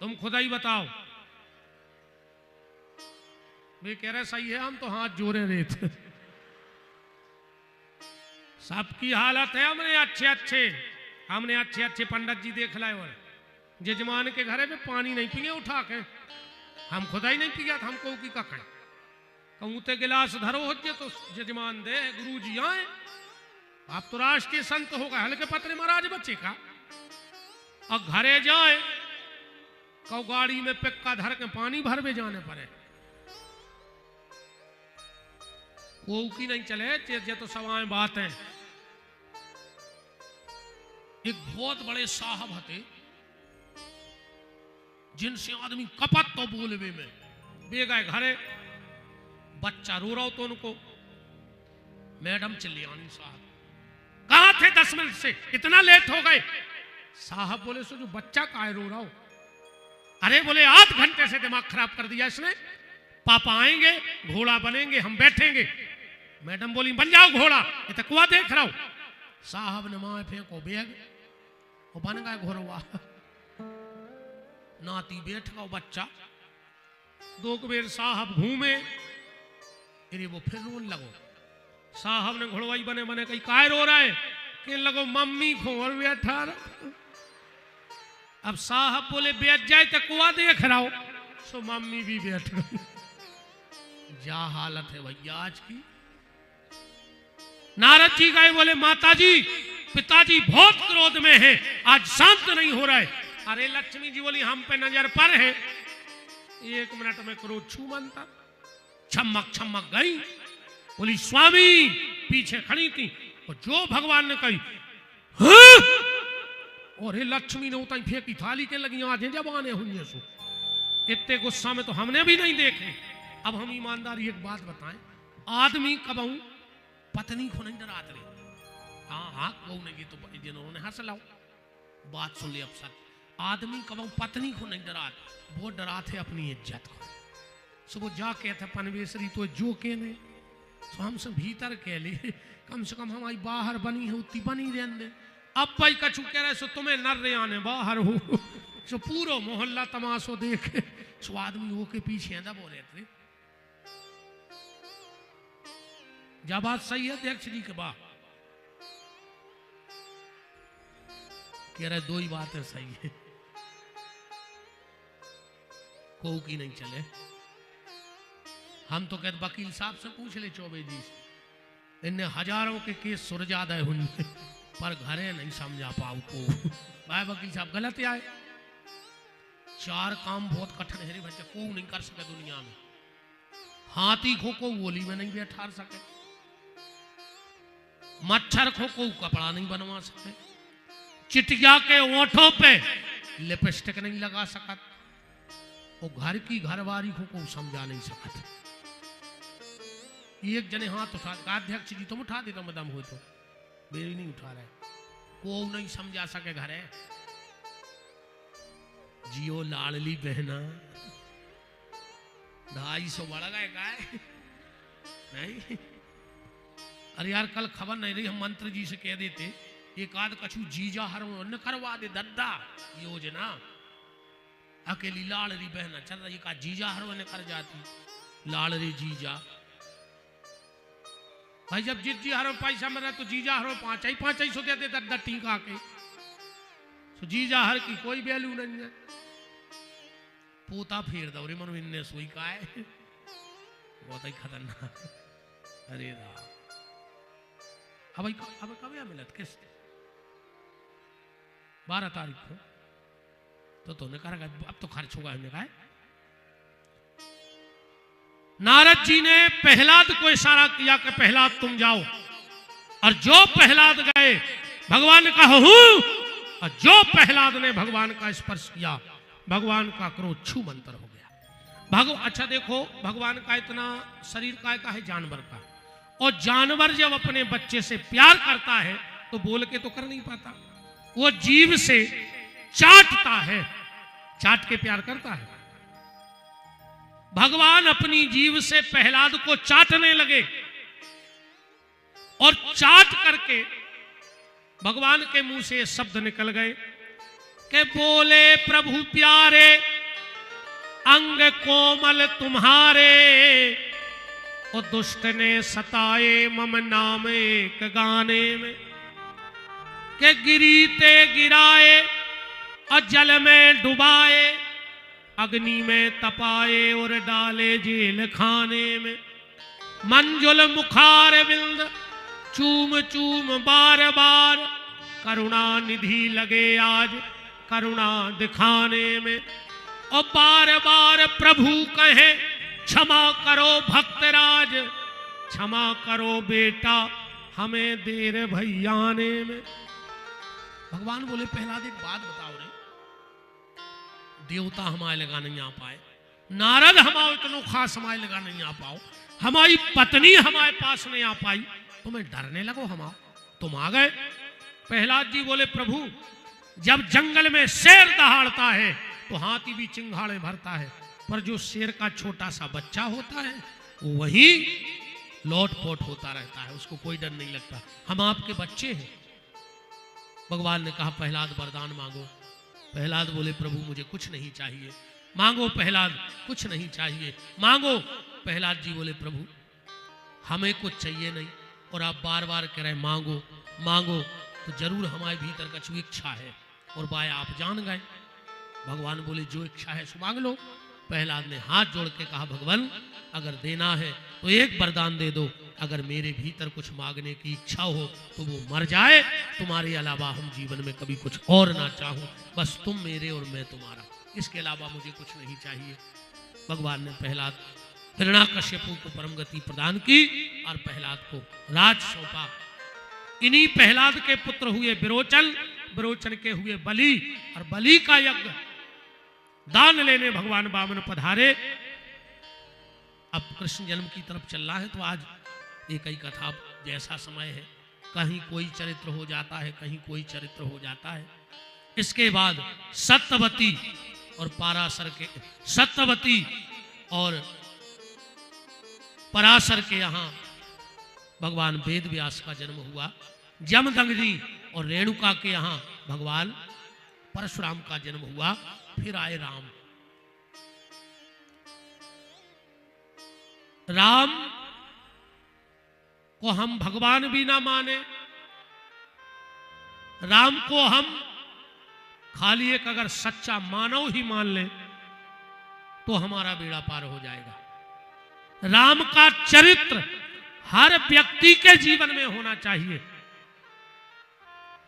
तुम खुद ही बताओ। वे कह रहे सही है, हम तो हाथ जोड़े रहे थे। सबकी हालत है, हमने अच्छे अच्छे पंडित जी देख लाए और जजमान के घरे में पानी नहीं पिए उठा के, हम खुदा ही नहीं पिया था, हमको की का खाए कहूँ ते गिलास धरो हो तो जजमान दे, गुरु जी आए, आप तो राष्ट्रीय संत हो गए, हल्के पत्रे महाराज बच्चे का। और घरे जाए कौ गाड़ी में पिक्का धर के पानी भर में जाने पड़े, वो की नहीं चले। ये तो सवाएं बात है। एक बहुत बड़े साहब हते जिनसे आदमी कपत तो बोलवे में बे गए घरे, बच्चा रो रहा हो तो उनको मैडम चिल्लियानी साहब कहां थे 10 मिनट से, इतना लेट हो गए। साहब बोले सो जो बच्चा काहे रो रहा हो? अरे बोले आध घंटे से दिमाग खराब कर दिया इसने, पापा आएंगे घोड़ा बनेंगे हम बैठेंगे। मैडम बोली बन जाओ घोड़ा, ये तो कुआ देख रहा हूं। साहब ने माए फेंको बैग, वो बन गया घोड़वा। नाती बैठ गया बच्चा, 2 बेर साहब घूमे, फिर वो फिर रोन लगो। साहब ने घोड़वाई बने बने कहीं काय रो रहा है, कहने लगो मम्मी खोर बैठा। अब साहब बोले बैठ जाए तो कुआ देख रहा हो, सो मम्मी भी बैठ गई। क्या हालत है भैया आज की। नारद जी गए, बोले माता जी पिताजी बहुत क्रोध में हैं, आज शांत नहीं हो रहा है। अरे लक्ष्मी जी बोली हम पे नजर पर है, 1 मिनट में क्रोध छू मनता। छमक छमक गई, बोली स्वामी पीछे खड़ी थी, और जो भगवान ने कही हाँ? और हे लक्ष्मी ने उताई फेंकी थाली के लगी, आज जब आने हुई सो इतने गुस्सा में तो हमने भी नहीं देखे। अब हम ईमानदारी एक बात बताएं, आदमी कबहू पत्नी को नहीं डराते रहे। हाँ हाँ कहूँगी तो जिन्होंने हंस लाओ, बात सुन ले अफसर। आदमी कबहू पत्नी को नहीं डराते, वो डराते अपनी इज्जत को। सो वो जा कहते पनवेसरी तो जो कहने सो हमसे भीतर कह लिए, कम से कम हमारी बाहर बनी है उतनी बनी रहने। अब भाई कछु कह रहे सो तुम्हें नर रे आने बाहर हो, सो पूरा मोहल्ला तमाशो देखे, सो आदमी वो के पीछे है बोले थे। जब बात सही है अध्यक्ष जी के बाद कह रहे 2 ही बातें सही है, को की नहीं चले। हम तो कहते वकील साहब से पूछ ले चौबे जी से, इन्हें हजारों के केस सुरजाद है उनमें, पर घरे नहीं समझा पाऊ को। भाई वकील साहब गलत आए, 4 काम बहुत कठिन है रे बच्चे, को नहीं कर सके दुनिया में। हाथी खो को गोली में नहीं बैठा सके, मच्छर खो को कपड़ा नहीं बनवा सके, चिटिया के ओठों पे लिपस्टिक नहीं लगा सकत, वो घर की घरवारी को समझा नहीं सकत। एक जने हाथ उठा, अध्यक्ष जी तुम उठा दे तो मदम हो, तो मेरी नहीं उठा रहे, को नहीं समझा सके घरे। जियो लाडली बहना 250 बढ़ गए गाय नहीं। अरे यार कल खबर नहीं रही, हम मंत्री जी से कह देते एक आध कछु जीजा हर न करवा दे दद्दा योजना, अकेली लाडली बहना चल रही का जीजा हर ने कर जाती, लाडली जीजा। भाई जब जीजी हरो पैसा मिला तो जीजा हरो 5 सौ देते दद्दा टीका के, तो जीजा हर की कोई वैल्यू नहीं है। पोता फेर दो रे मनु इन्ने सोई का है, बहुत ही खतरनाक। अरे राम अब कब या मिलत किस 12 तारीख को तो ने कहा अब तो खर्च होगा, हमने कहा। नारद जी ने प्रहलाद को इशारा किया कि प्रहलाद तुम जाओ, और जो प्रहलाद गए भगवान ने कहा हूं, और जो प्रहलाद ने भगवान का स्पर्श किया भगवान का क्रोध छू मंतर हो गया। अच्छा देखो भगवान का इतना शरीर का है जानवर का, और जानवर जब अपने बच्चे से प्यार करता है तो बोल के तो कर नहीं पाता, वो जीभ से चाटता है, चाट के प्यार करता है। भगवान अपनी जीभ से प्रहलाद को चाटने लगे, और चाट करके भगवान के मुंह से शब्द निकल गए कि बोले प्रभु प्यारे अंग कोमल तुम्हारे, और दुष्ट ने सताए मम नाम एक गाने में। के गिरीते गिराए और जल में डुबाए, अग्नि में तपाए और डाले जेल खाने में। मंजुल मुखार बिंद चूम चूम बार बार, करुणा निधि लगे आज करुणा दिखाने में। और बार बार प्रभु कहे क्षमा करो भक्तराज, क्षमा करो बेटा हमें देर भैयाने में। भगवान बोले प्रहलाद एक बात बताओ रे, देवता हमारे लगा नहीं आ पाए, नारद हमारे इतनो खास हमारे लगा नहीं आ पाओ, हमारी पत्नी हमारे पास नहीं आ पाई, तुम्हें डरने लगो हम तुम आ गए। प्रहलाद जी बोले प्रभु जब जंगल में शेर दहाड़ता है तो हाथी भी चिंगाड़े भरता है, पर जो शेर का छोटा सा बच्चा होता है वो वहीं लोटपोट होता रहता है, उसको कोई डर नहीं लगता। हम आपके बच्चे हैं। भगवान ने कहा प्रहलाद वरदान मांगो। प्रहलाद बोले प्रभु मुझे कुछ नहीं चाहिए। मांगो प्रहलाद, कुछ नहीं चाहिए मांगो। प्रहलाद जी बोले प्रभु हमें कुछ चाहिए नहीं, और आप बार बार कह रहे मांगो मांगो, तो जरूर हमारे भीतर कुछ इच्छा है, और बाय आप जान गए। भगवान बोले जो इच्छा है सो मांग लो। प्रहलाद ने हाथ जोड़ के कहा भगवान अगर देना है तो एक वरदान दे दो, अगर मेरे भीतर कुछ मांगने की इच्छा हो तो वो मर जाए, तुम्हारे अलावा हम जीवन में कभी कुछ और ना चाहूं, बस तुम मेरे और मैं तुम्हारा, इसके अलावा मुझे कुछ नहीं चाहिए। भगवान ने प्रहलाद हिरण्याकश्यपु को परम गति प्रदान की और प्रहलाद को राज सौंपा। इन्हीं प्रहलाद के पुत्र हुए विरोचन, विरोचन के हुए बलि, और बलि का यज्ञ दान लेने भगवान वामन पधारे। अब कृष्ण जन्म की तरफ चल रहा है, तो आज एक ही कथा जैसा समय है, कहीं कोई चरित्र हो जाता है, कहीं कोई चरित्र हो जाता है। इसके बाद सत्यवती और पाराशर के, सत्यवती और पराशर के यहाँ भगवान वेद व्यास का जन्म हुआ। जमदग्नि और रेणुका के यहाँ भगवान परशुराम का जन्म हुआ। फिर आए राम। राम को हम भगवान भी ना माने, राम को हम खाली एक अगर सच्चा मानव ही मान ले तो हमारा बेड़ा पार हो जाएगा। राम का चरित्र हर व्यक्ति के जीवन में होना चाहिए।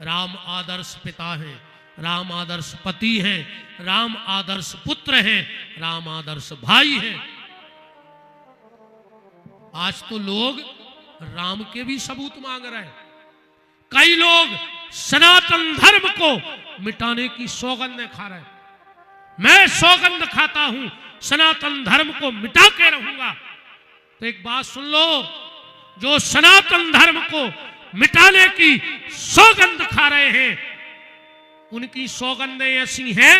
राम आदर्श पिता हैं, राम आदर्श पति हैं, राम आदर्श पुत्र हैं, राम आदर्श भाई हैं। आज तो लोग राम के भी सबूत मांग रहे हैं। कई लोग सनातन धर्म को मिटाने की सौगंध खा रहे हैं। मैं सौगंध खाता हूं सनातन धर्म को मिटा के रहूंगा। तो एक बात सुन लो, जो सनातन धर्म को मिटाने की सौगंध खा रहे हैं, उनकी सौगंधें ऐसी हैं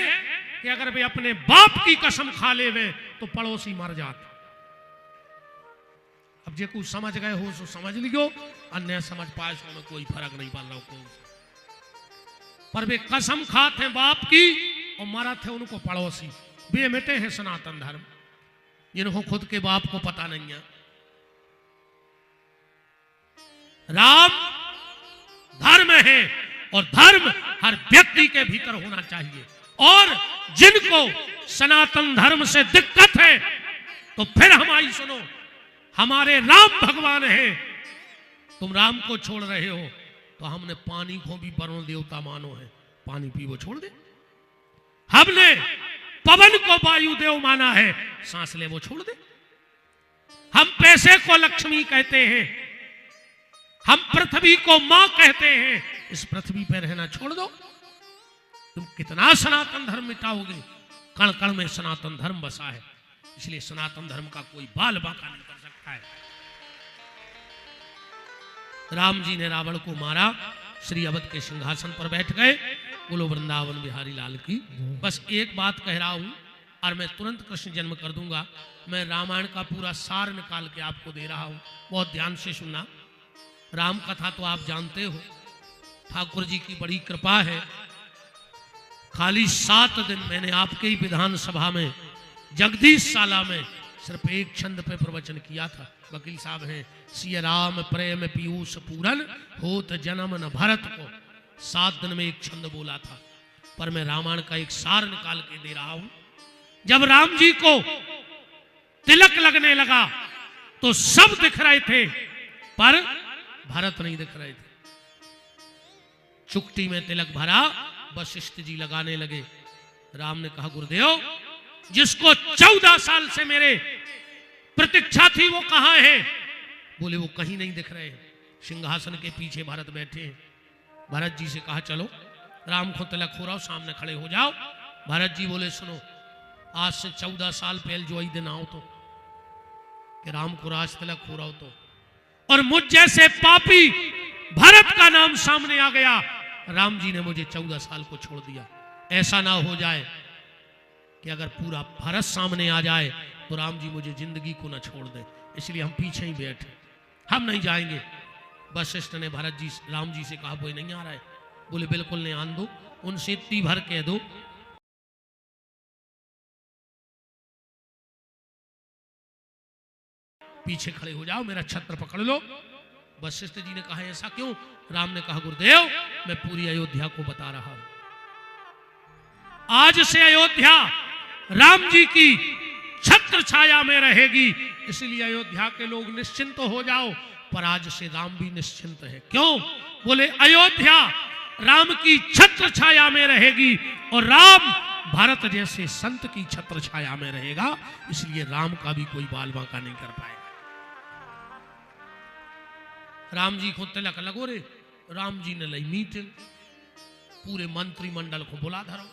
कि अगर वे अपने बाप की कसम खा ले वे तो पड़ोसी मर जाते। अब जे कुछ समझ गए हो सो समझ लियो, अन्य समझ पाए सो में कोई फर्क नहीं पड़ रहा कौन सा। पर वे कसम खाते हैं बाप की और मरा थे उनको पड़ोसी। वे मिटे हैं सनातन धर्म, जिनको खुद के बाप को पता नहीं है। राम धर्म है और धर्म हर व्यक्ति के भीतर होना चाहिए। और जिनको सनातन धर्म से दिक्कत है तो फिर हमारी सुनो, हमारे राम भगवान हैं। तुम राम को छोड़ रहे हो तो हमने पानी को भी वरुण देवता मानो है, पानी पी वो छोड़ दे। हमने पवन को वायु देव माना है, सांस ले वो छोड़ दे। हम पैसे को लक्ष्मी कहते हैं, हम पृथ्वी को मां कहते हैं, इस पृथ्वी पर रहना छोड़ दो। तुम कितना सनातन धर्म मिटाओगे? कण कण में सनातन धर्म बसा है, इसलिए सनातन धर्म का कोई बाल बांका नहीं कर सकता है। राम जी ने रावण को मारा, श्री अवध के सिंहासन पर बैठ गए। बोलो वृंदावन बिहारी लाल की। बस एक बात कह रहा हूं और मैं तुरंत कृष्ण जन्म कर दूंगा। मैं रामायण का पूरा सार निकाल के आपको दे रहा हूं, बहुत ध्यान से सुनना। राम कथा तो आप जानते हो, ठाकुर जी की बड़ी कृपा है। खाली 7 दिन मैंने आपके ही विधानसभा में जगदीश साला में सिर्फ एक छंद पे प्रवचन किया था। वकील साहब हैं, सिय राम प्रेम पीयूष पूरन होत जन्म न भरत को, 7 दिन में एक छंद बोला था। पर मैं रामायण का एक सार निकाल के दे रहा हूं। जब राम जी को तिलक लगने लगा तो सब दिख रहे थे, पर भरत नहीं दिख रहे थे। चुकटी में तिलक भरा, वशिष्ठ जी लगाने लगे। राम ने कहा, गुरुदेव, जिसको 14 साल से मेरे प्रतीक्षा थी वो कहां है? बोले वो कहीं नहीं दिख रहे। सिंहासन के पीछे भरत बैठे हैं। भरत जी से कहा, चलो राम को तिलक हो रहा हो, सामने खड़े हो जाओ। भरत जी बोले, सुनो, आज से 14 साल पहले जो आई दिन आओ तो, कि राम को राज तिलक हो रहा हो तो, और मुझ जैसे पापी भरत का नाम सामने आ गया, राम जी ने मुझे 14 साल को छोड़ दिया। ऐसा ना हो जाए कि अगर पूरा भारत सामने आ जाए तो राम जी मुझे जिंदगी को ना छोड़ दे, इसलिए हम पीछे ही बैठे, हम नहीं जाएंगे। वशिष्ठ ने भरत जी राम जी से कहा, कोई नहीं आ रहा है? बोले बिल्कुल नहीं, आन दो, उनसे इतनी भर कह दो पीछे खड़े हो जाओ, मेरा छत्र पकड़ लो। वशिष्ठ जी ने कहा, ऐसा क्यों? राम ने कहा, गुरुदेव, मैं पूरी अयोध्या को बता रहा हूं, आज से अयोध्या राम जी की छत्र छाया में रहेगी, इसलिए अयोध्या के लोग निश्चिंत हो जाओ। पर आज से राम भी निश्चिंत है। क्यों? बोले अयोध्या राम की छत्र छाया में रहेगी और राम भारत जैसे संत की छत्र छाया में रहेगा, इसलिए राम का भी कोई बाल बांका नहीं कर पाएगा। राम जी को तिलक लगो रे, राम जी ने ली मीटिंग, पूरे मंत्रिमंडल को बुला धरो।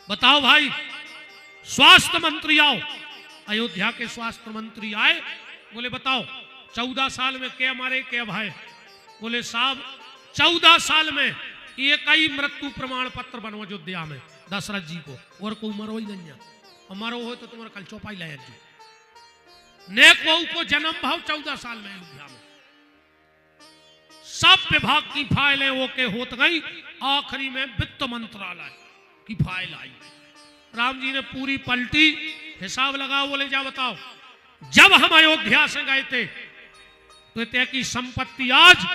बताओ भाई, स्वास्थ्य मंत्री आओ। अयोध्या के स्वास्थ्य मंत्री आए, बोले बताओ 14 साल में क्या मारे क्या भाई? बोले साहब 14 साल में एक ही मृत्यु प्रमाण पत्र बनो अयोध्या में दशरथ जी को, और को मरो ही नहीं, और मरो हो तो तुम्हारा कल चौपाई लाया जी। नेक बहू को जन्म भाव 14 साल में अयोध्या में। सब विभाग की फाइलें ओके होत गई, आखिरी में वित्त मंत्रालय की फाइल आई। राम जी ने पूरी पलटी, हिसाब लगाओ। बोले जा बताओ, जब हम अयोध्या से गए थे तो तय की संपत्ति आज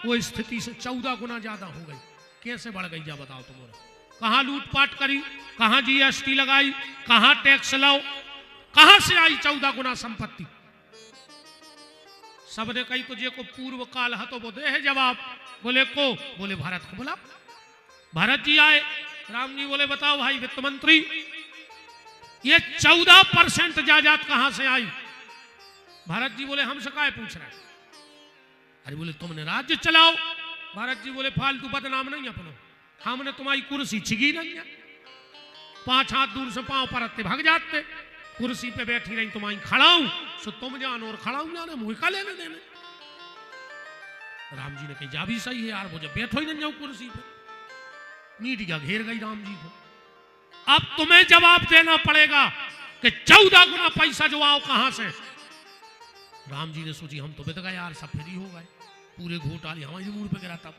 वो स्थिति से 14 गुना ज्यादा हो गई। कैसे बढ़ गई जा बताओ तुम्हारा? कहां लूटपाट करी, कहां जीएसटी लगाई, कहां टैक्स लाओ, कहां से आई 14 गुना संपत्ति? सबने कही तुझे को पूर्व काल है तो वो दे है जवाब। बोले को? बोले भारत को बुला। भारत जी आए। राम जी बोले बताओ भाई वित्त मंत्री, ये 14% जायदाद कहां से आई? भारत जी बोले हमसे काहे पूछ रहे? अरे बोले तुमने राज्य चलाओ। भारत जी बोले फालतू बदनाम नहीं अपनो, हमने तुम्हारी कुर्सी छिगी नहीं है, 5 हाथ दूर से पांव परतते भाग जाते, कुर्सी पे बैठी रही तुम्हारी खड़ाऊं, सो तुम जानो और खड़ाऊं जाने, मुझे का लेने देने। राम जी ने कही जा भी सही है यार, मुझे बैठो ही नहीं जाऊं कुर्सी पे। मीडिया घेर गई राम जी को। अब तुम्हें जवाब देना पड़ेगा कि 14 गुना पैसा जो आओ कहां से? राम जी ने सोची हम तो बित गए यार, सब फ्री हो गए, पूरे घोटाले हमारे मुंह पे गिरा। तब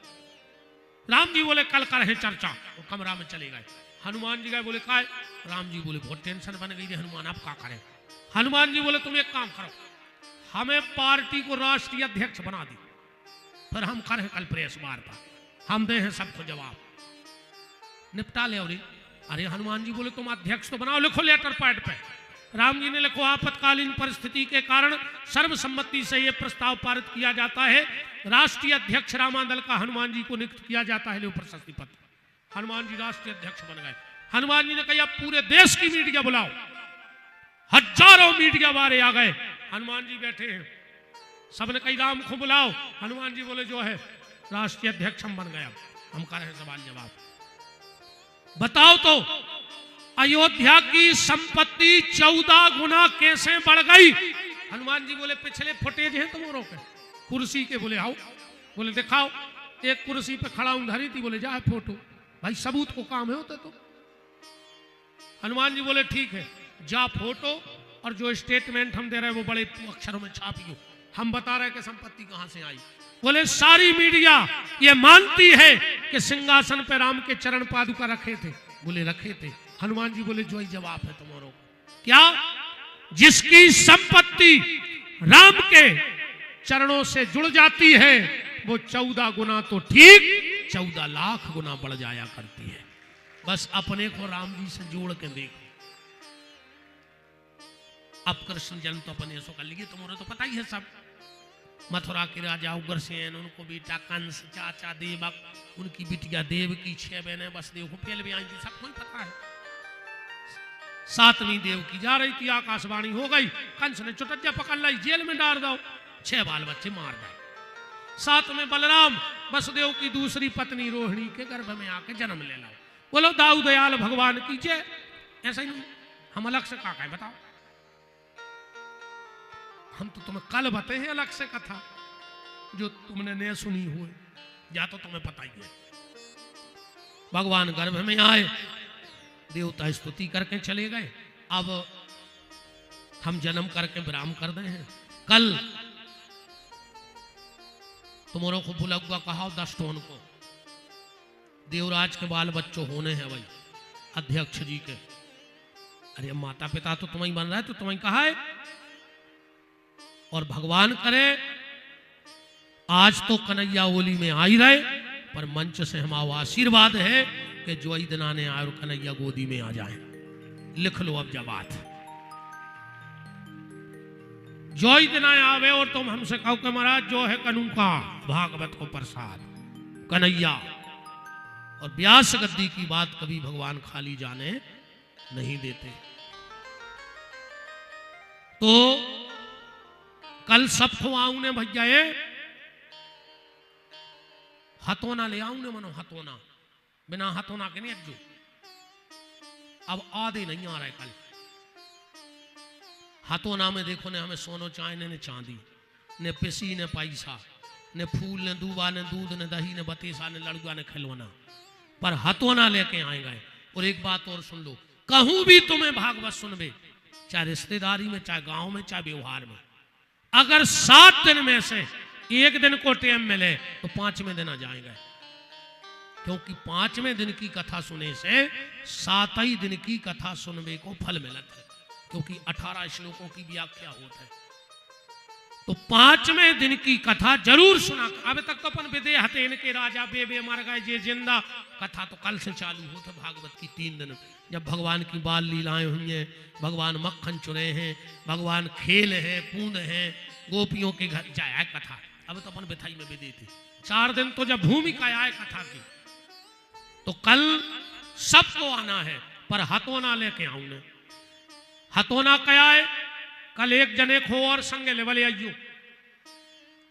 राम जी बोले कल कर है चर्चा, वो कमरा में चले गए। हनुमान जी गए, बोले काय? राम जी बोले बहुत टेंशन बन गई है हनुमान, आप क्या करें? हनुमान जी बोले तुम एक काम करो, हमें पार्टी को राष्ट्रीय अध्यक्ष बना दी, फिर हम करें कल प्रेस वार्ता, हम दे हैं सबको जवाब, निपटा ले। और अरे हनुमान जी बोले तुम अध्यक्ष तो बनाओ, लिखो लेटर पैड पे। राम जी ने लिखो आपातकालीन परिस्थिति के कारण सर्वसम्मति से यह प्रस्ताव पारित किया जाता है, राष्ट्रीय अध्यक्ष रामादल का हनुमान जी को नियुक्त किया जाता है, प्रशस्ति पत्र। हनुमान जी राष्ट्रीय अध्यक्ष बन गए। हनुमान जी ने कहा पूरे देश की मीडिया बुलाओ, हजारों मीडिया वाले आ गए। हनुमान जी बैठे हैं, सबने कही राम को बुलाओ। हनुमान जी बोले जो है राष्ट्रीय अध्यक्ष हम बन गए, हम कर रहे सवाल जवाब। बताओ तो अयोध्या की संपत्ति 14 गुना कैसे बढ़ गई? हनुमान जी बोले पिछले फुटेज हैं तुम्हारों के कुर्सी के। बोले आओ, बोले दिखाओ। एक कुर्सी पे खड़ा हूं धरी थी, बोले जाए फोटो, भाई सबूत को काम है होते तो। हनुमान जी बोले ठीक है, जा फोटो और जो स्टेटमेंट हम दे रहे हैं वो बड़े अक्षरों में छापियो, हम बता रहे हैं कि संपत्ति कहां से आई। बोले सारी मीडिया ये मानती है कि सिंहासन पे राम के चरण पादुका रखे थे। बोले रखे थे। हनुमान जी बोले जो ही जवाब है तुम्हारों, क्या? जिसकी संपत्ति राम के चरणों से जुड़ जाती है वो 14 गुना तो ठीक 14 लाख गुना बढ़ जाया करती है। बस अपने को राम जी से जोड़ के देखो। अब कृष्ण जन्म तो अपने सो कर लिए, तुम्हारे तो पता ही है सब। मथुरा के राजा उग्रसेन, उनको बेटा कंस, चाचा देवक, उनकी बिटिया देव की 6 बहनें वसुदेव को पहले भी आई थी, सबको ही पता है। 7वीं देव की जा रही थी, आकाशवाणी हो गई, कंस ने चुटज्जा पकड़ लाई, जेल में डाल दो, 6 बाल बच्चे मार गए। 7 में बलराम वसुदेव की दूसरी पत्नी रोहिणी के गर्भ में आके जन्म ले लो। बोलो दाऊ दयाल भगवान की जय। ऐसा ही नहीं, हम अलग से का है बताओ। हम तो तुम्हें कल बताए हैं अलग से कथा जो तुमने नहीं सुनी हुई, या तो तुम्हें पता ही है। भगवान गर्भ में आए, देवता स्तुति करके चले गए। अब हम जन्म करके विराम कर रहे हैं। कल तुम्हारों को बुलगुआ कहा 10 टोन को देवराज के बाल बच्चों होने हैं भाई, अध्यक्ष जी के। अरे माता पिता तो तुम्हें बन रहा है, तो तुम्हें कहा है। और भगवान करे आज तो कन्हैया ओली में आ ही रहे, पर मंच से हमारा आशीर्वाद है कि जो ही दिन आने आए और कन्हैया गोदी में आ जाए। लिख लो अब जबात, जो ही दिन आवे और तुम हमसे कहो कि महाराज जो है कनू का भागवत को प्रसाद कन्हैया। और व्यास गद्दी की बात कभी भगवान खाली जाने नहीं देते। तो कल सबको आऊ ने भैया हथोना ले आऊ ने, मनो हथोना, बिना हथोना के नहीं अज्जू। अब आधे नहीं आ रहे कल। हथोना में देखो ने हमें सोनो चाइने ने चांदी, ने पिसी ने पैसा, ने फूल ने दूबा ने दूध ने दही ने बतीसा ने लड़ुआ ने खिलौना, पर हथोना लेके आए गए। और एक बात और सुन लो, कहूं भी तुम्हें भागवत सुनबे, चाहे रिश्तेदारी में, चाहे गांव में, चाहे व्यवहार में, अगर 7 दिन में से 1 दिन को टाइम मिले तो 5वें दिन आ जाएंगे। क्योंकि 5वें दिन की कथा सुने से 7 दिन की कथा सुनने को फल मिलता है, क्योंकि 18 श्लोकों की व्याख्या होती है। तो 5वें दिन की कथा जरूर सुना। अब तक तो अपन विदे हतेन के राजा बेबे मर गए जे जिंदा, कथा तो कल से चालू हो तो भागवत की 3 दिन, जब भगवान की बाल लीलाएं हुई हैं, भगवान मक्खन चुरे हैं, भगवान खेल है, कूद है, गोपियों के घर जाए कथा। अब तो अपन बिथाई में विदे थी 4 दिन, तो जब भूमिका आए कथा की, तो कल सबको आना है, पर हथोना लेके आऊंगे। हथोना क्या है? कल एक जने खो और संगे लेवल आइयो,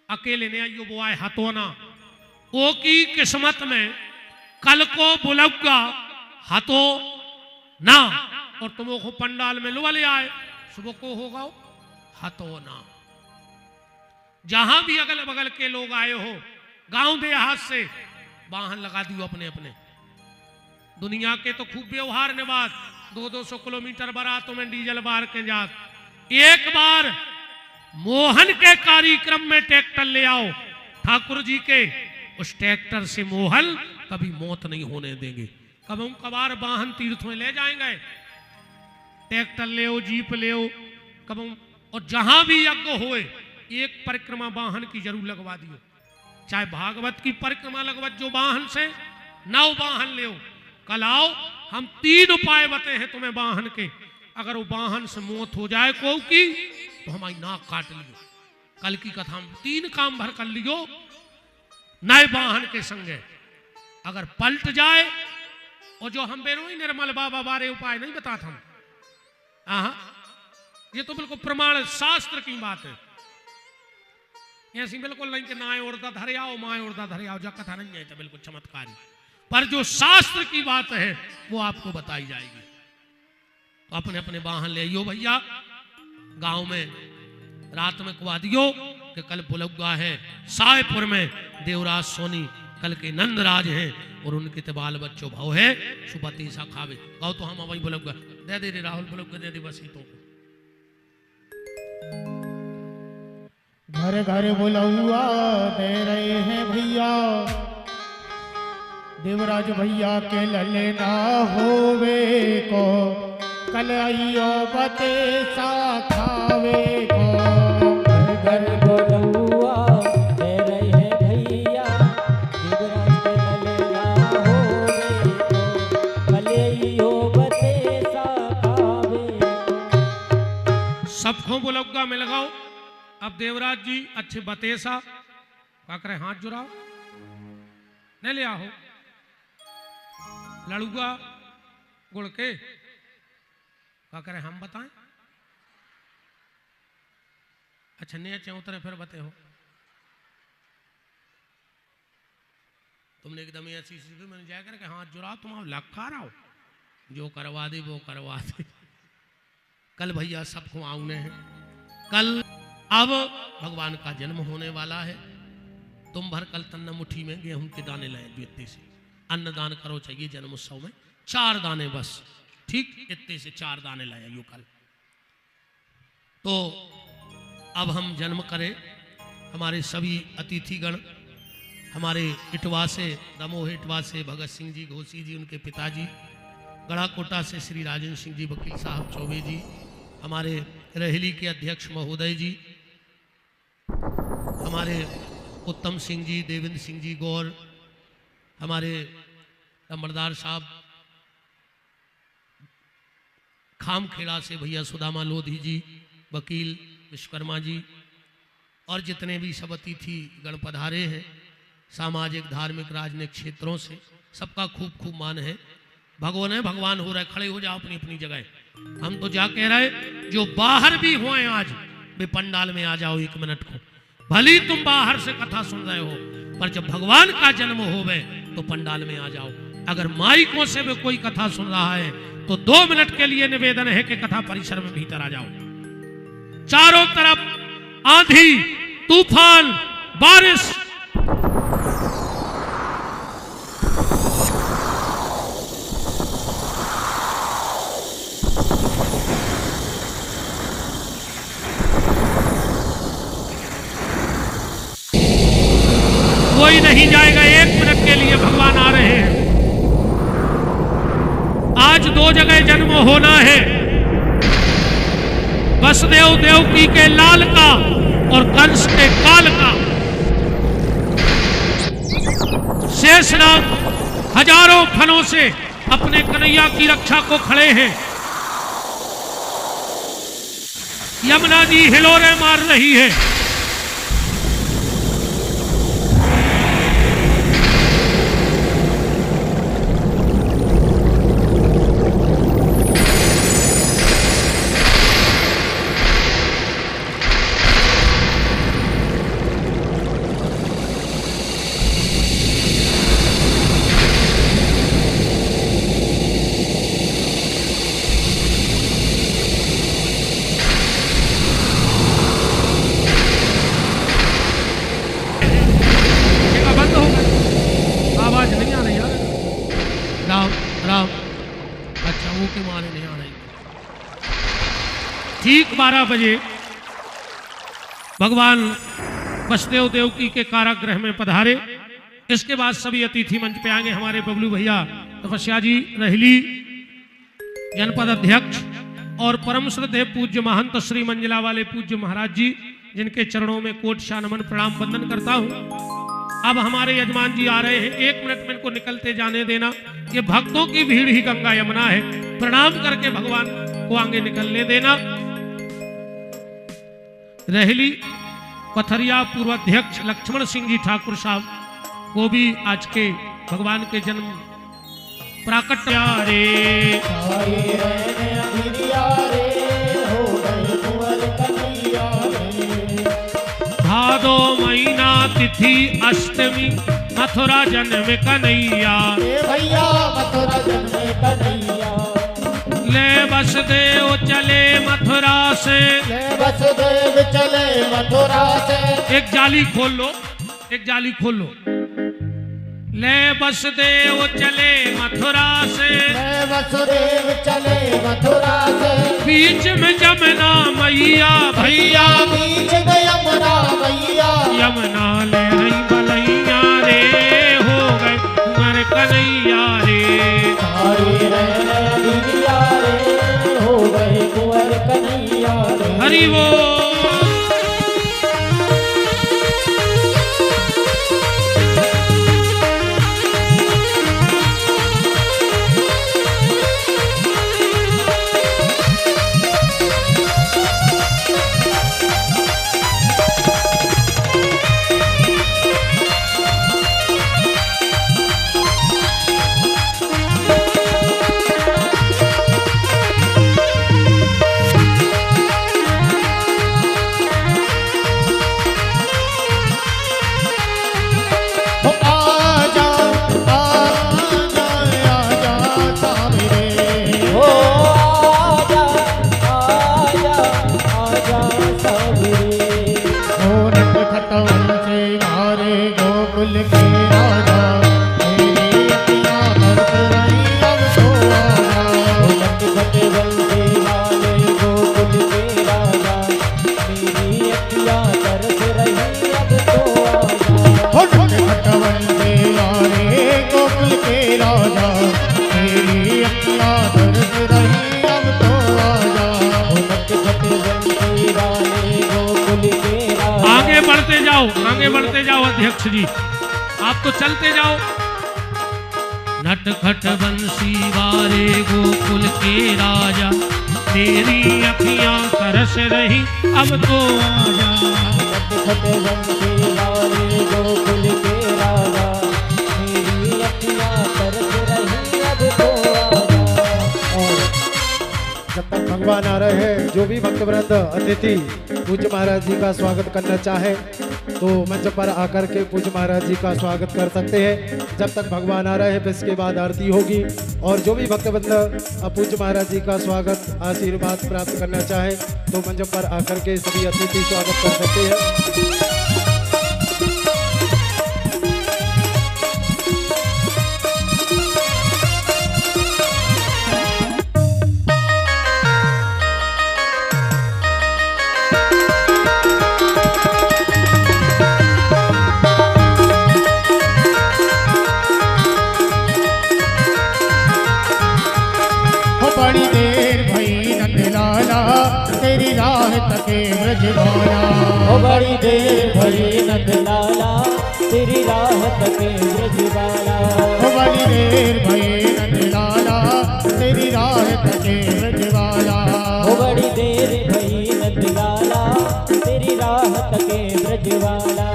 अकेले ने आइयो, वो आए हथोना। ओ की किस्मत में कल को बुलगुआ हथो ना, और तुम को पंडाल में लुवल आए, सुबह को होगा हथोना। जहां भी अगल बगल के लोग आए हो, गांव देहात से, वाहन लगा दियो अपने अपने। दुनिया के तो खूब व्यवहार ने बात, 200-200 किलोमीटर बारातों में डीजल बार के जात। एक बार मोहन के कार्यक्रम में ट्रैक्टर ले आओ ठाकुर जी के, उस ट्रैक्टर से मोहन कभी मौत नहीं होने देंगे। कब हम कबार वाहन तीर्थ में ले जाएंगे, ट्रैक्टर ले आओ, जीप ले आओ, कब हम, और जहां भी यज्ञ होए एक परिक्रमा वाहन की जरूर लगवा दियो। चाहे भागवत की परिक्रमा लगवा, जो वाहन से 9 वाहन ले आओ। कल आओ, हम 3 उपाय बताए हैं तुम्हें वाहन के। अगर वो वाहन से मौत हो जाए को की, तो हमारी नाक काट लियो। कल की कथा में 3 काम भर कर लियो नए वाहन के संगे। अगर पलट जाए, और जो हम बेरोई निर्मल बाबा बारे उपाय नहीं बताते हम, ये तो बिल्कुल प्रमाण शास्त्र की बात है। ऐसी बिल्कुल नहीं कि नाए उड़दा धरे आओ, माए उड़दा धरे आओ, जो कथा नहीं है, तो बिल्कुल चमत्कारी। पर जो शास्त्र की बात है वो आपको बताई जाएगी। तो अपने अपने वाहन ले आइयो भैया। गांव में रात में कुआ दियो कि कल बुलगुआ है सायपुर में, देवराज सोनी कल के नंदराज हैं, और उनके ते बाल बच्चों भाव है, सुबती सा खावे। गाओ तो हम वही बुलगुआ दे दे रे राहुल, बुलगुआ दे दे बस ही तो। घर घर बुलौआ दे रहे हैं भैया, देवराज भैया के लले ना होवे को कल आइयो बतेसा खावे को। घर बोलुआ दे रहे हैं भैया, बिगड़ते ललेला होवे को, भले ही हो बतेसा खावे को। सबको बोलौगा में लगाओ। अब देवराज जी अच्छे बतेसा क्या करे, हाथ जुड़ाओ, नहीं ले आओ लड़ुआ गुड़ के क्या करे, हम बताएं। अच्छा नहीं अच्छे उतरे फिर बते हो। तुमने एकदम ऐसी मैंने जाया कर हाथ जुड़ाओ, तुम लखा रहो, जो करवा दे वो करवा दे। कल भैया सबको आउने हैं, कल अब भगवान का जन्म होने वाला है। तुम भर कल तन्ना मुट्ठी में गेहूं के दाने लाए, जो इतने से अन्नदान करो चाहिए जन्म उत्सव में, 4 दाने बस, ठीक इतने से 4 दाने लाए यू कल। तो अब हम जन्म करें, हमारे सभी अतिथिगण, हमारे इटवा से, दमोह इटवा से भगत सिंह जी घोसी जी, उनके पिताजी, गढ़ाकोटा से श्री राजेंद्र सिंह जी वकील साहब चौबे जी, हमारे रहेली के अध्यक्ष महोदय जी, हमारे उत्तम सिंह जी, देवेंद्र सिंह जी गौर, हमारे नंबरदार साहब खामखेड़ा से भैया सुदामा लोधी जी, वकील विश्वकर्मा जी, और जितने भी सब अतिथि गण पधारे हैं सामाजिक धार्मिक राजनीतिक क्षेत्रों से, सबका खूब खूब मान है। भगवान है, भगवान हो रहा है, खड़े हो जाओ अपनी अपनी जगह। हम तो जा कह रहे जो बाहर भी हुए आज वे पंडाल में आ जाओ 1 मिनट को। भली तुम बाहर से कथा सुन रहे हो, पर जब भगवान का जन्म होवे तो पंडाल में आ जाओ। अगर माइकों से भी कोई कथा सुन रहा है तो 2 मिनट के लिए निवेदन है कि कथा परिसर में भीतर आ जाओ। चारों तरफ आंधी तूफान बारिश, कोई नहीं जाएगा, 1 मिनट के लिए भगवान आ रहे हैं। आज 2 जगह जन्म होना है, वसुदेव देवकी के लाल का और कंस के काल का। शेषनाग हजारों फनों से अपने कन्हैया की रक्षा को खड़े हैं। यमुना जी हिलोरे मार रही है। ठीक 12 बजे भगवान वसुदेव देवकी के कारागृह में पधारे। इसके बाद सभी अतिथि मंच पे आएंगे। हमारे बबलू भैया तपस्या जी रहेली जनपद अध्यक्ष और परम श्रद्धेय पूज्य महंत श्री मंजिला वाले पूज्य महाराज जी, जिनके चरणों में कोट शा नमन प्रणाम वंदन करता हूँ। अब हमारे यजमान जी आ रहे हैं, 1 मिनट में इनको निकलते जाने देना। ये भक्तों की भीड़ ही गंगा यमुना है, प्रणाम करके भगवान को आगे निकलने देना। रहेली पथरिया पूर्व अध्यक्ष लक्ष्मण सिंह जी ठाकुर साहब को भी आज के भगवान के जन्म प्राकट्य भादो महीना तिथि अष्टमी मथुरा जन्म कन्हैया भैया मथुरा जन्म कन्हैया। ले वसुदेव चले मथुरा से, ले वसुदेव चले मथुरा से। एक जाली खोल लो, एक जाली खोल लो। ले वसुदेव चले मथुरा से, ले वसुदेव चले मथुरा से। बीच में यमुना मैया भैया, बीच में यमुना मैया। यमुना ले आई बलैया रे, हो गए उमर कन्हैया रे। हरि बोल। हो आजा आजा आजा सावरे हो आजा आजा आजा सावरे हो नट खटवन से मारे गोकुल के राजा मेरी अखियां तरस रही अब तो आजा लट बटे बंदे वाले गोकुल के राजा मेरी अखियां तरस रही अब तो आजा हो नट खटवन से मारे गोकुल के राजा मेरी अखियां तरस रही अब तो आजा लट बटे बंदे वाले गोकुल के राजा आगे बढ़ते जाओ अध्यक्ष जी, आप तो चलते जाओ। नटखट बंसी वारे गोकुल के राजा तेरी अखियां तरस रही अब तो आजा। नटखट बंसी वाले गोकुल के राजा मेरी अखियां तरस रही अब तो आजा। और जब तक भगवान आ रहे हैं, जो भी भक्तवृंद अतिथि पूज्य महाराज जी का स्वागत करना चाहे तो मंच पर आकर के पूज्य महाराज जी का स्वागत कर सकते हैं। जब तक भगवान आ रहे हैं, इसके बाद आरती होगी। और जो भी भक्तवृंद पूज्य महाराज जी का स्वागत आशीर्वाद प्राप्त करना चाहे तो मंच पर आकर के सभी अतिथि स्वागत कर सकते हैं। हो बड़ी देर भई नंदलाला तेरी राह तके ब्रजवाला ओ बड़ी देर भरी नंदलाला तेरी राह तके ब्रजवाला हो बड़ी देर भई नंदलाला तेरी राह तके ब्रजवाला ओ बड़ी देर भई नंदलाला तेरी राह तके ब्रजवाला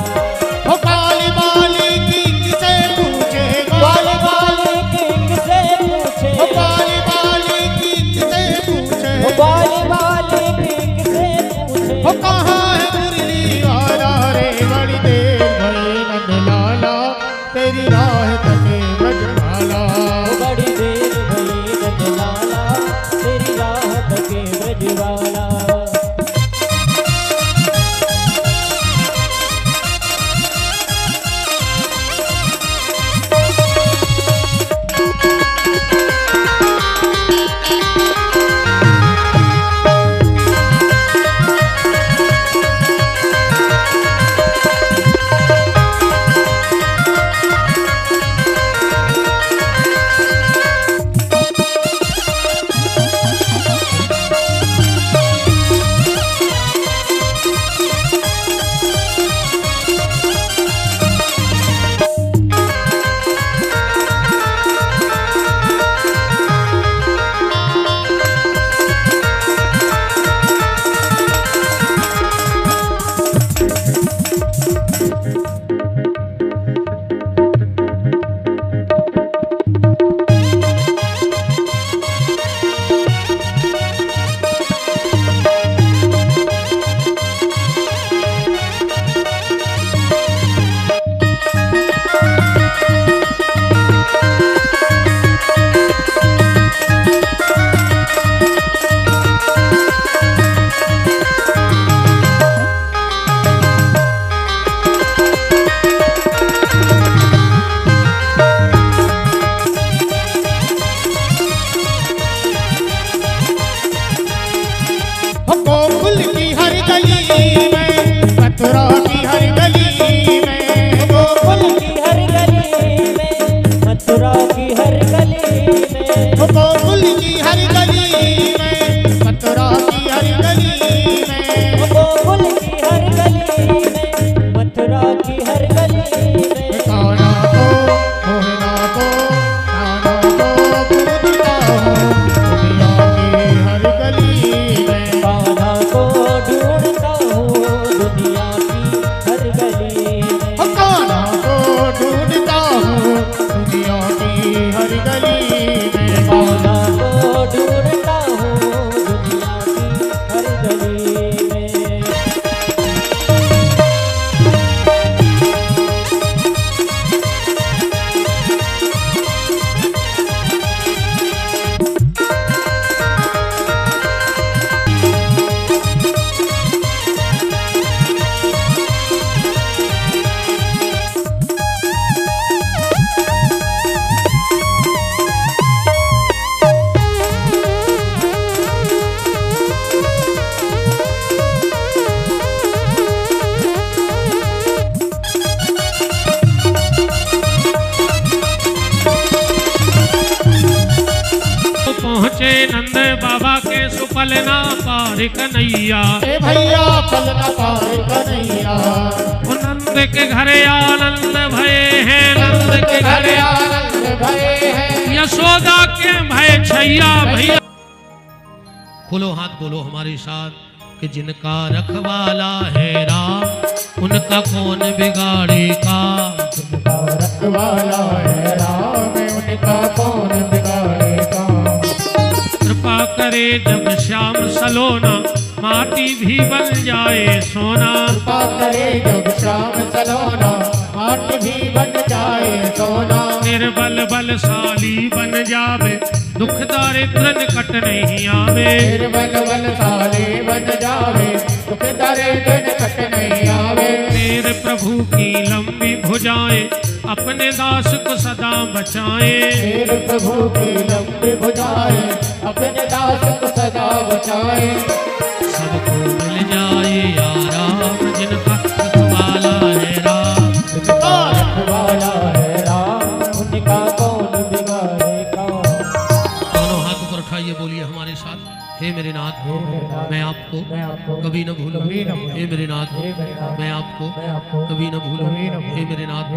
हो काली बाली किसे पूछेगा वाले वाले किंग से पूछे हो काली बाली किसे पूछे वाले वाले किंग से पूछे हो कहाँ है मुरली वाला पल ना पार कन्हैया। ए भैया पल न पाए कन्हैया। ओ नंद के घरे आनंद भये हैं, नंद के घरे आनंद भये हैं। यशोदा के भय छैया भैया। खोलो हाथ बोलो हमारे साथ कि जिनका रखवाला है राम, उनका कौन बिगाड़ेगा। जिनका रखवाला है राम, उनका कौन बिगाड़ेगा। कृपा करे जब श्याम सलोना, माटी भी बन जाए सोना। कृपा करे जब श्याम सलोना, माटी भी बन जाए सोना। निर्बल बलशाली बन जावे, दुख दारिद्र निकट नहीं आवे। निर्बल बलशाली बन जावे, दुख दारिद्र निकट नहीं आवे। मेरे प्रभु की लंबी भुजाएं, अपने दास को सदा बचाए। मेरे प्रभु की लंबी भुजाएं, अपने दास को सदा बचाए। सबको मिल जाए आराम, जिनका रखवाला है राम। जिनका रखवाला है राम, उनका कौन बिगाड़ेगा। दोनों हाथ ऊपर उठाइए, बोलिए हमारे साथ, हे मेरे नाथ मैं आपको कभी न भूलूं। हे मेरे नाथ मैं आपको कभी न भूलूं। हे मेरे नाथ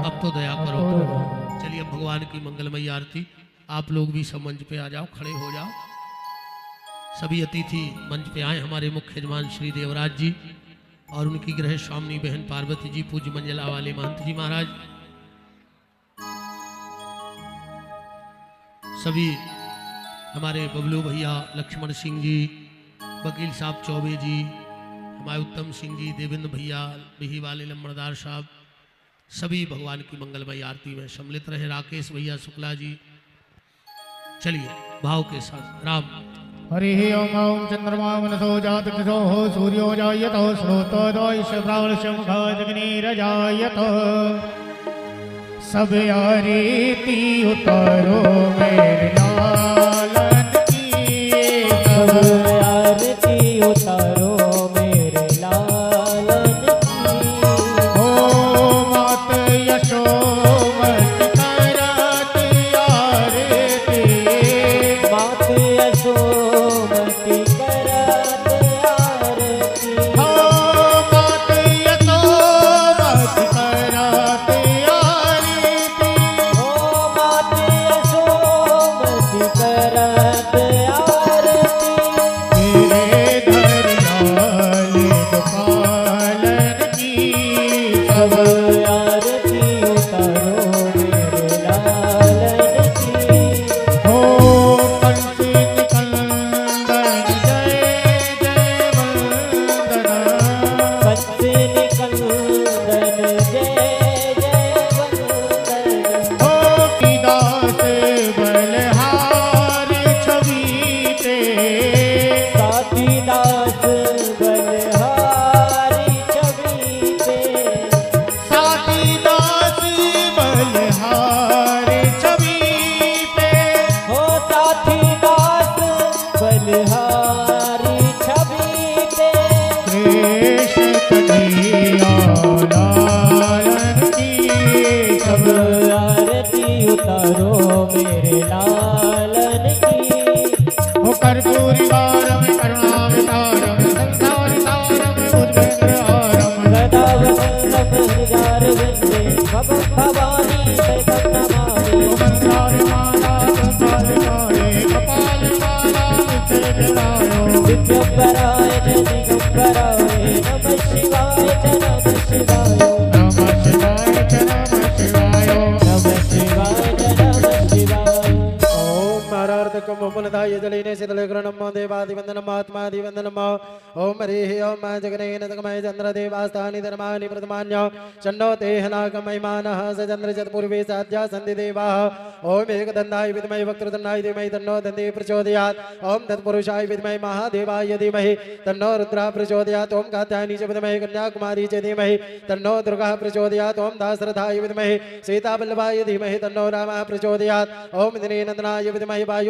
अब तो दया करो। चलिए अब भगवान की मंगलमयी आरती। आप लोग भी सब मंच पे आ जाओ, खड़े हो जाओ। सभी अतिथि मंच पे आए, हमारे मुख्य यजमान श्री देवराज जी और उनकी गृह स्वामिनी बहन पार्वती जी, पूज्य मंजला वाले महंत जी महाराज, सभी हमारे बबलू भैया, लक्ष्मण सिंह जी, वकील साहब चौबे जी, हमारे उत्तम सिंह जी, देवेंद्र भैया, बिही वाले लम्बड़दार साहब, सभी भगवान की मंगलमयी आरती में सम्मिलित रहे। राकेश भैया शुक्ला जी, चलिए भाव के साथ राम। हरि ओम ओम चंद्रमा मनसो जात कृतो सूर्यो जायतो श्रोतोदय श्रावण जगनीरजायत। सब आरती उतारो मेरे लालन की। सब आरती उतारो मेरे लालन की। ओ मात यशोमति करत आरती। मात यशोमति करत आरती। ओ मात यशोमति करत आरती। ओ मात यशोमति करत आरती। मेरे घर लाल गोपालन की। सब आरती उतारो मेरे लालन की। हो कंस निकंदन जय जय वंदना। कंस निकंदन जय जय वंदन। हो दास बलहार छवि पे। साथी दास बलहारी छवि पे। साथी दास बलहार छवि पे। हो साथी दास बलहारी छवि पे। कृष्ण कन्हैया लालन की। सब आरती उतारो मेरे लालन की। हो कर्पूरी वारम करुणावतारम संसार सारम उद्वेन्द्रहारम। सदा वसंतम हृदयार विंदे भव भवानी शैतम नमामि। संसार माला संसार काले कपाल माला विषय दिगंबराय च दिगंबराय नमः शिवाय च नमः शिवाय। नमः शिवाय च नमः शिवाय। नमः शिवाय च नमः शिवाय। ओम नारायणकम उपनदाय जलेने शीतलग्रणम देवादिवंदनम आत्मादिवंदनम। ओम हरिः ओम जगनेन तकमय चंद्रदेवास्तानि धर्माणि प्रथमान्य चन्नो तेहनाकमयमानः स चंद्रचतुर्वे साध्या सन्धि देवाः। ओम एकदन्ताय विद्महे वक्रतुण्डाय धीमहि तन्नो दन्ती प्रचोदयात्। ओम तत्पुरुषाय विद्महे महादेवाय धीमहि तन्नो रुद्रः प्रचोदयात्। ओम कात्यायनी च विद्महे कन्याकुमारी च धीमहि तन्नो दुर्गा प्रचोदयात्। ओम दाशरथाय विद्महे सीतावल्लभाय धीमहि तन्नो रामः प्रचोदयात्। ओम दिनेनन्दनाय विद्महे वायु